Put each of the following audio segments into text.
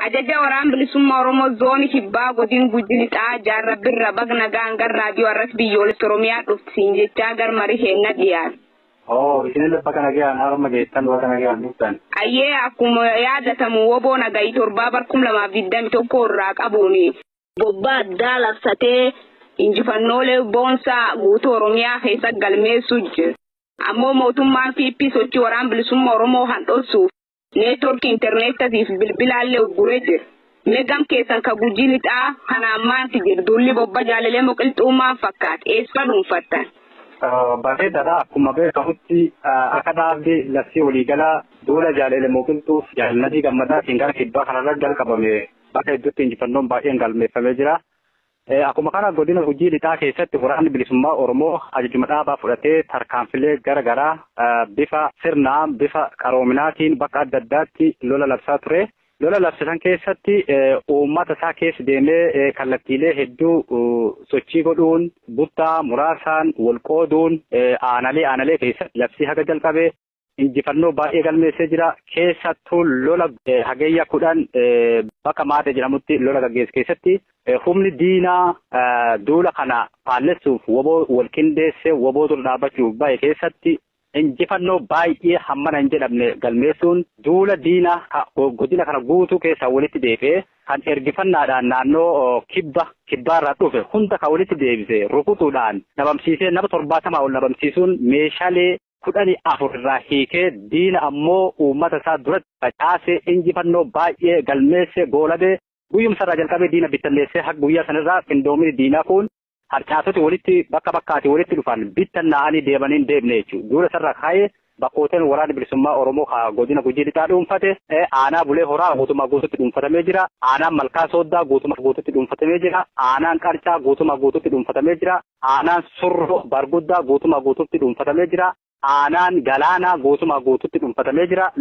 Ajaja waraan bilisummaa Oromoo zoonii kibbaa godin Gujilixaa jaarra birra bagna gaangar raadiyoo irratti biyyoolessa Oromiyaa dhuftiin jechaa garmarii heenna dhiyaan. Isin bakka nagaan harma geessan bakka nagaan dhuftan. Ayyee akkuma yaadatamu woboo nagayi torbaa barkum 2021 irraa qabuuni. Bobbaa addaa labsatee injifannoolee boonsaa guutuu Oromiyaa keessa galmeessuu jira. Ammoo mootummaan fiippii sochii waraan bilisummaa Oromoo handhoosuuf neetwork interneetatiif bilbilaallee ugguree jira. Meegam keessan ka Gujilixaa kanaan maanti jira dulli bobba jaalalee moqilxuumaan fakkaata eessa dhuunfattan. Bareedaadha akkuma beekamutti akka dhaabbii labsii waliigalaa duula jaalalee moqilxuuf jaalalladii gammadaatiin gara kibbaa kanarra jalqabame bakka hedduutti injifannoon baay'een galmeeffamee jira. Akkuma kana godina Gujilixaa keessatti waraanni bilisummaa Oromoo ajajuma dhaabaa fudhatee tarkaanfilee garaa bifa sirnaan bifa qaroominaatiin bakka adda addaatti lola labsaa ture. Lola labsisan keessatti uummata isaa keessa deemee kallattiilee hedduu sochii godhuun buttaa muraasaan wal qooduun aanalee keessatti labsii haga jalqabee injifannoo baay'ee galmeessee jira. Keessattuu lola hageeyya 10 bakka maate jedhamutti lola gaggeessu keessatti humni diinaa duula kana faallessuuf woboo wal qindeessee woboo dura dhaabbachuuf baay'ee keessatti injifannoo baay'ee hammana hin jedhamne galmeessuun duula diinaa godina kana guutuu keessaa walitti deebee kan ergifannaadhaan naannoo kibbaarraa dhufe hunda kan walitti deebise rukutuudhaan nabamsiisee nama 70 ol nabamsiisuun meeshaalee 14 irraa hiikee diina ammoo uummata isaa duratti facaasee injifannoo baay'ee galmeesse goolabee guyyumsarraa jalqabee diina bittanneessee haga guyyaa sanarraa qindoomini diinaa kun harcaasoti walitti bakka bakkaatti walitti dhufan bittannaa'anii deemanii hin deemne jechuudha. Duula sarara kaayee bakkooteen waraana bilisummaa Oromoo godina Gujilixaa dhuunfate aanaa bulee horaa guutummaa guututti dhuunfatamee jira. Aanaan malkaa sooddaa guutummaa guututti dhuunfatamee jira. Aanaan qarcaa guutummaa guututti dhuunfatamee jira. Aanaan surroo barguddaa guutummaa guututti dhuunfatamee jira. Aanaan galaanaa guutummaa guututti dhuunfatamee jira.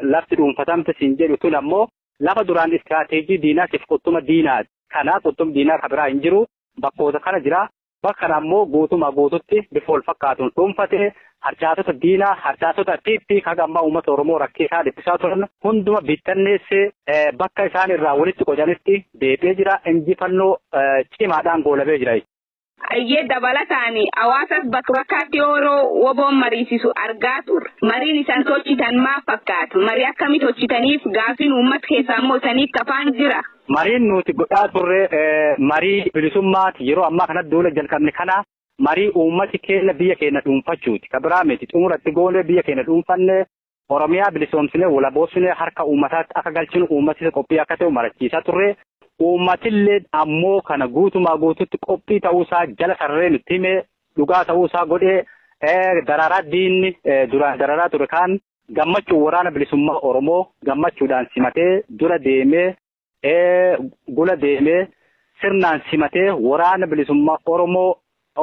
Lafti dhuunfatamte siin jedhu tun ammoo lafa duraan istiraatiijii diinaatiif qottuma diinaati. Kanaaf qottuma diinaa kan biraa hin jiru. Bakkoota kana jira. Bakka kana ammoo guutummaa guututti bifa wal fakkaatuun dhuunfatee harcaasota diinaa harcaasota piippii kaga ammaa uummata Oromoo rakkisaa dhiphisaa turan hunduma bittanneessee bakka isaan irraa walitti qocanitti deebi'ee jira. Injifannoo cimaadhaan goolabee jira. Ayyee dabalataan hawaasas bakka bakkaatti yeroo woboon mariisisu argaa turre. Mariin isaan sochitan maal fakkaata? Marii akkamii sochitaniif gaafiin uummata keessaa immoo isaniif kafaan jira? Mariin nuti godhaa turre marii bilisummaati yeroo ammaa kanatti duula jalqabne kana marii uummati keenya biyya keenya dhuunfachuuti. Kabiraa miti xumuratti goonee biyya keenya dhuunfanne Oromiyaa bilisoomsine walaboosine harka uummataatti akka galchinu uummati qophii akka ta'u marachiisaa turre. Uummatillee ammoo kana guutumaa guututti qophii ta'uusaa jala sarree nutti himee dhugaa ta'uusaa godhee dararaa diinni duraan dararaa ture kaan gammachuu waraana bilisummaa Oromoo gammachuudhaan simatee dura deemee gula deemee sirnaan simatee waraana bilisummaa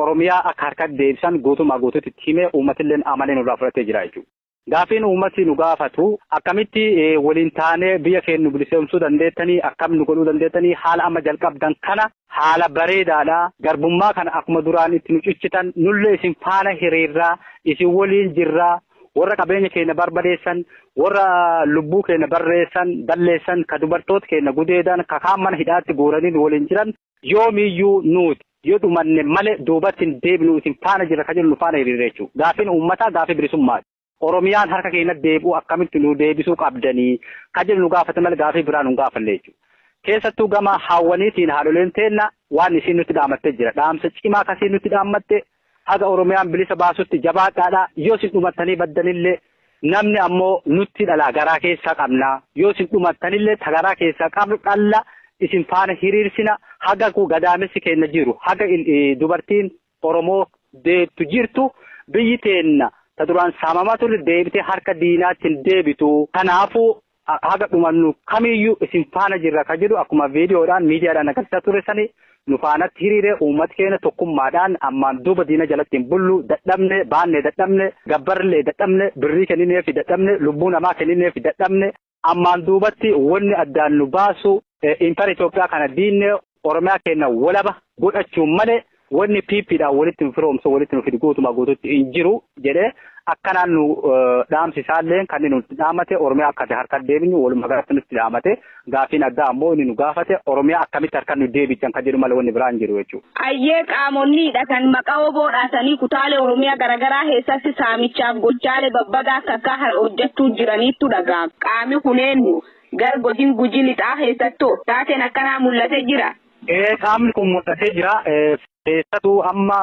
Oromiyaa akka harkatti deebisan guutumaa guututti himee uummatillee amanee nurraa fudhatee jira jechuudha. Gaafiin uummati nu gaafatu akkamitti waliin taanee biyya keenya bilisoomsuu dandeettanii akkam nu godhuu dandeettanii haala amma jalqabdan kana haala bareedaadha. Garbummaa kana akkuma duraan itti nu ciccitan nullee isin faana hiriirraa isin waliin jirraa warra qabeenya keenya barbadeessan warra lubbuu keenya balleessan ka dubartoota keenya gudeedan ka kaan mana hidhaatti guuranii waliin jiran yoomiyyuu nuti yoo dhumanne malee duubatti hin deebinu isin faana jirra ka jedhu nu faana hiriirra jechuudha. Gaafiin uummataa gaafii bilisummaati. Oromiyaan harka keenya deebi'u akkamitti nu deebisuu qabdanii ka jedhu nu gaafate malee gaafii biraa nu gaafanne jechuudha. Keessattuu gama hawwaniitiin haadholeen teenna waan isin nutti dhaamattee jira. Dhaamsa cimaa akkasii nutti dhaamatte haga Oromiyaan bilisa baasutti jabaadhaadha. Yoo isin dhumattanii baddanillee namni ammoo nutti dhala garaa keessaa qabna. Yoo isin dhumattanillee garaa keessaa qabnu dhalla isin faana hiriirsina haga gadaamessi keenya jiru haga dubartiin Oromoo deettu jirtu biyyi teenna. Ta duraan saamamaa turre deebitee harka diinaatiin deebitu. Kanaafuu haga dhumannu kamiyyuu isin faana jirra ka jedhu akkuma viidiyoodhaan miidiyaadhaan agarsiisaa turre sani nu faanatti hiriire uummata keenya tokkummaadhaan ammaan duuba diina jalatti hin bullu dadhabne baanne dadhabne gabbarlee dadhabne birrii kennineef dadhabne lubbuu namaa kennineef dadhabne ammaan duubatti wanni addaan nu baasu impara Itoophiyaa kana diinne Oromiyaa keenya walaba godhachuun malee wanni piippiidhaan walitti nu firoomsu walitti nu fidi guutuma guututti hin jiru jedhee akkanaan nu dhaamsisaallee kan nuti dhaamate Oromiyaa akkati harka deebinu walumaa galatti nutti dhaamate gaafiin addaa ammoo inni nu gaafate Oromiyaa akkamitti harka nu deebichan kan jedhu malee wanni biraan jiru jechuudha. Ayyee qaamonniidha kan maqaa oboo dhaasanii kutaalee Oromiyaa garaagaraa keessatti saamichaaf gochaalee babbadaa akka hojjechuu jiraniittu dhaga'ama. Qaami kuneennu gar godin Gujii lixaa keessattuu taateen akkanaa mul'atee jira. Qaamni kun mul'atee jira. Keessattuu amma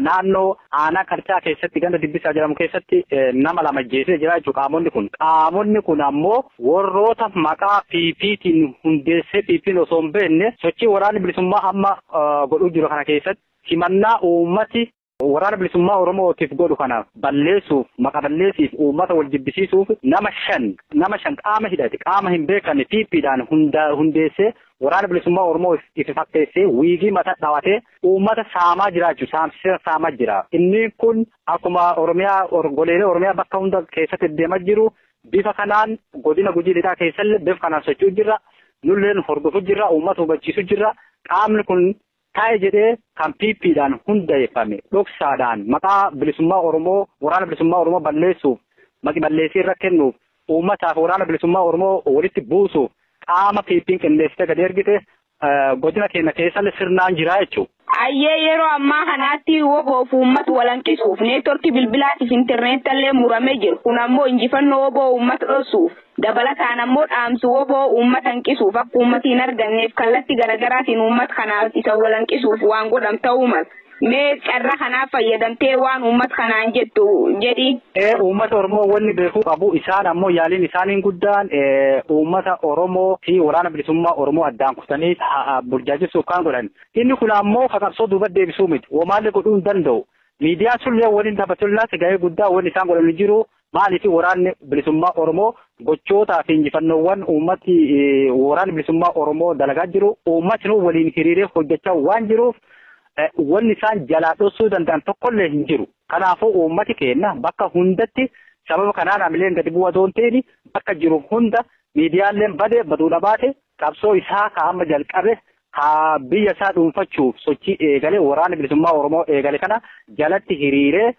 naannoo aanaa qarcaa keessatti ganda dibbisaa jedhamu keessatti nama lama ajjeesee jira jechuudha qaamonni kun. Qaamonni kun ammoo warroota maqaa piipiitiin hundeessee piipiin osoo hin beekne sochii waraanni bilisummaa amma godhuu jiru kana keessatti simannaa uummati waraana bilisummaa Oromootiif godhu kana balleessuuf maqa balleessiif uummata wal jibbisiisuuf nama shan qaama hidhate qaama hin beekamne piippiidhaan hundeessee waraana bilisummaa Oromoo itti fakkeessee wiigii mata dhawatee uummata saamaa jiraachuu saamsisa saamaa jira. Inni kun akkuma Oromiyaa goleelee Oromiyaa bakka hunda keessatti deemaa jiru bifa kanaan godina Gujii lixaa keessallee bifa kanaan socho'u jirra. Nulleen hordofuu jirra uummata hubachiisuu jirra. Qaamni kun taa'e jedhee kan piippiidhaan hundeeffame dhoksaadhaan maqaa bilisummaa Oromoo waraana bilisummaa Oromoo balleessuuf maqi balleessii irra kennuuf uummataaf waraana bilisummaa Oromoo walitti buusuuf qaama piippiin qindeessite gadi ergite godina keenya keessallee sirnaan jira jechuudha. Ayyee yeroo ammaa kanaatti woboof uummata walanqisuuf neetworkii bilbilaatiif intarneetallee muramee jiru. Kun ammoo injifannoo woboo uummata dhoosuuf dabalataan ammoo dhaamsu woboo uummata hanqisuuf akka uummati hin arganneef kallattii garaagaraatiin uummata kanaaf isa walanqisuuf waan godham ta'uu mala. Mee carraa kanaaf fayyadamtee waan uummata kanaan jettu jedhi. Uummata Oromoo wanni beekuu qabu isaan ammoo yaaliin isaaniin guddaan uummata Oromoo fi waraana bilisummaa Oromoo addaan kutanii burjaajisuuf kan godhan. Inni kun ammoo qabsoo duuba deebisuu miti. Wamaallee godhuu hin danda'u. Miidiyaan sullee waliin taphatullee gahee guddaa wanni isaan godhan jiru. Maaliif waraanni bilisummaa Oromoo gochootaa fi injifannoowwan uummati waraanni bilisummaa Oromoo dalagaa jiru. Uummatni waliin hiriiree hojjechaa waan jiruuf wanni isaan jalaa dhoksuu danda'an tokkollee hin jiru. Kanaafuu uummati keenya bakka hundatti sababa kanaan amileen gadi bu'aa doon ta'ini bakka jiru hunda miidiyaaleen baduudha baate qabsoo isaa ka amma jalqabe ka biyya isaa dhuunfachuuf sochii eegale waraana bilisummaa Oromoo eegale kana jalatti hiriiree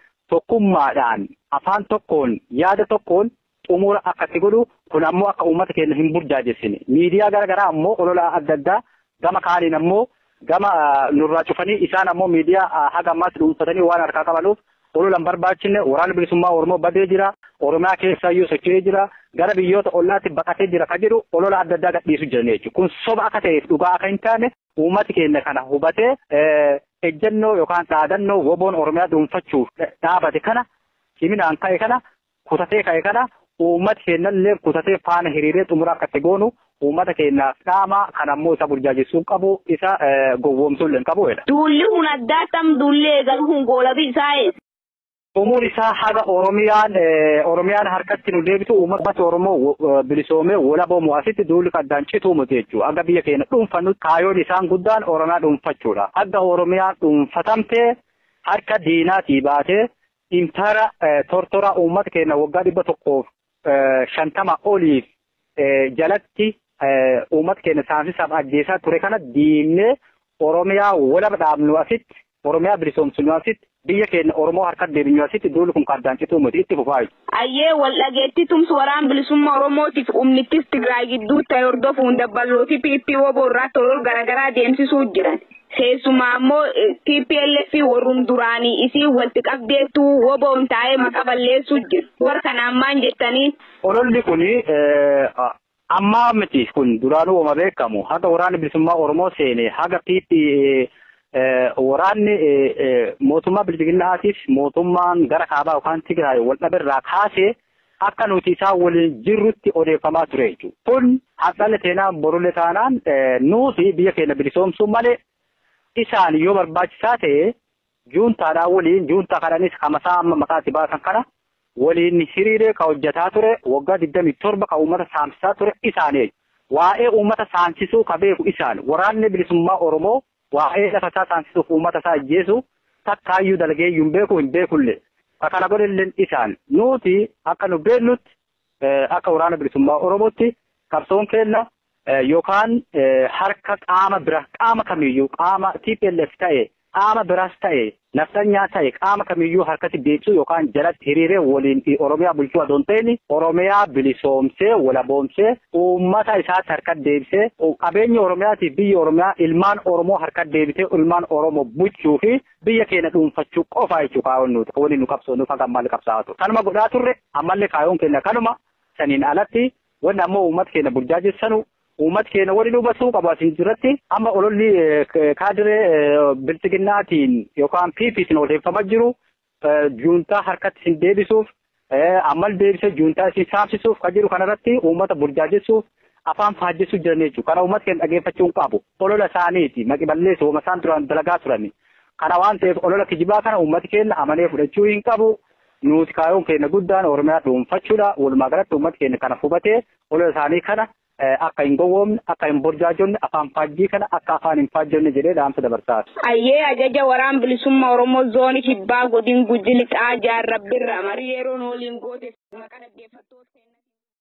tokkummaadhaan afaan tokkoon yaada tokkoon xumura akkatti godhu kun ammoo akka uummata keenya hin burjaajessine. Miidiyaa garaagaraa ammoo olola adda addaa gama kaaniin ammoo gama nurraa cufanii isaan ammoo miidiyaa haga ammaatti dhuunfatanii waan harkaa qabanuuf ololan barbaachisne waraana bilisummaa Oromoo badee jira. Oromiyaa keessaayyuu socho'ee jira. Gara biyyoota ollaatti baqatee jira ka jedhu olola adda addaa gadhiisuu jiran jechuudha. Kun soba akka ta'eef dhugaa akka hin taane uummati keenya kana hubatee ejjennoo yookaan dhaadannoo woboon Oromiyaa dhuunfachuuf dhaabate kana ciminaan ka'e kana kutatee ka'e kana uummati keenyallee kutatee faana hiriiree xumura akkatti goonu uummata keenyaaf dhaama kan ammoo isa burjaajessuu qabu isa gowwoomsuu illee qabu jedha. Duulli kun addaatam duullee garuu goolabii isaa eessa? Umuun isaa haga Oromiyaan harkatti nu deebitu uummata Oromoo bilisoomee walaboo mo'asitti duulli addaan cituu muti jechuudha. Aga biyya keenya dhuunfannu kaayoon isaan guddaan Oromiyaa dhuunfachuudha. Aga Oromiyaan dhuunfatamtee harka diinaatii baatee intara tortora uummata keenya waggaa 150 oliif jalatti uummata keenya saamsisaaf ajjeesaa ture kana diimnee Oromiyaa walaba dhaabnu asitti Oromiyaa bilisoomsinu asitti biyya keenya Oromoo harka deebinu asitti duulli kun addaan cituu muti itti fufaa. Ayyee wal dhageetti tumsu waraan bilisummaa Oromootiif humnittis Tigraay gidduu ta'e hordofuun dabballooti PP woboo irraa tolol garaagaraa deemsisuu jiran. Keessumaa ammoo TPLF warrun duraanii isii walitti qabdeettu woboon taa'ee maqaa balleessuu jira. Warra kanaan maal jettanii? Ololli kuni amma miti kun duraanuu wama beekamu haga waraanni bilisummaa Oromoo seene haga PP waraanni mootummaa bilchiginnaatiif mootummaan gara kaabaa yookaan Tigraay wal dhaberraa kaasee akka nuti isaa waliin jirrutti odeeffamaa ture jechuudha. Kun haqalle seenaan borullee taanaan nuti biyya keenya bilisoomsuu malee isaan yoo barbaachisaa ta'e juuntaadhaan waliin juuntaa kananis kamasaa amma maqaatti baasan kana waliin hiriiree ka hojjetaa ture waggaa 27 ka uummata saamsisaa ture isaanii waa'ee uummata saamsisuu ka beeku isaan waraanni bilisummaa Oromoo waa'ee lafa isaa saamsisuuf uummata isaa ajjeesu takkaayyuu dalagee hin beeku hin beekullee kana godhelleen isaan nuti akka nu beeknutti akka waraana bilisummaa Oromootti qabsoon keenya yookaan harka qaama bira qaama kamiyyuu qaama TPLF ta'e qaama biraas ta'e naftanyaa ta'e qaama kamiyyuu harkatti deebisuu yookaan jalatti hiriiree waliin Oromiyaa bulchuu adoon ta'een Oromiyaa bilisoomsee walaboomsee uummata isaatti harkatti deebisee qabeenya Oromiyaatiif biyya Oromiyaa ilmaan Oromoo harkatti deebisee ilmaan Oromoo bulchuu fi biyya keenya dhuunfachuu qofaa jechuu kaa'uun nuti waliin nu qabsoonu kan ammallee qabsaa'aa ture. Kanuma godhaa turre ammallee kaayyoon keenya kanuma saniin alatti wanni ammoo uummata keenya burjaajessanu uummata keenya waliin hubachuu qabu asin jiratti amma ololli kaadiree bilchiginnaatiin yookaan PPtiin odeeffamaa jiru juuntaa harkatti isin deebisuuf ammal deebisee juuntaa isin saamsisuuf kan jiru kanarratti uummata burjaajessuuf afaan faajjessuu jiran jechuudha. Kana uummata keenya dhageeffachuu hin qabu. Olola isaaniiti maqi balleessu hooma isaan duraan dalagaa turani. Kana waan ta'eef olola kijibaa kana uummati keenya amanee fudhachuu hin qabu. Nuti kaayyoon keenya guddaan Oromiyaa dhuunfachuudha. Walumaa galatti uummati keenya kana hubatee olola isaanii kana akka hin gowwoomne akka hin burjaajonne afaan faajjii kana akka afaan hin faajjonne jedhee dhaamsa dabarsaa. Ayyee ajaja waraan bilisummaa Oromoo zoonii kibbaa godin Gujii lixaa jaarrabbirra marii yeroo waliin goote maqaa dhaggeeffattoota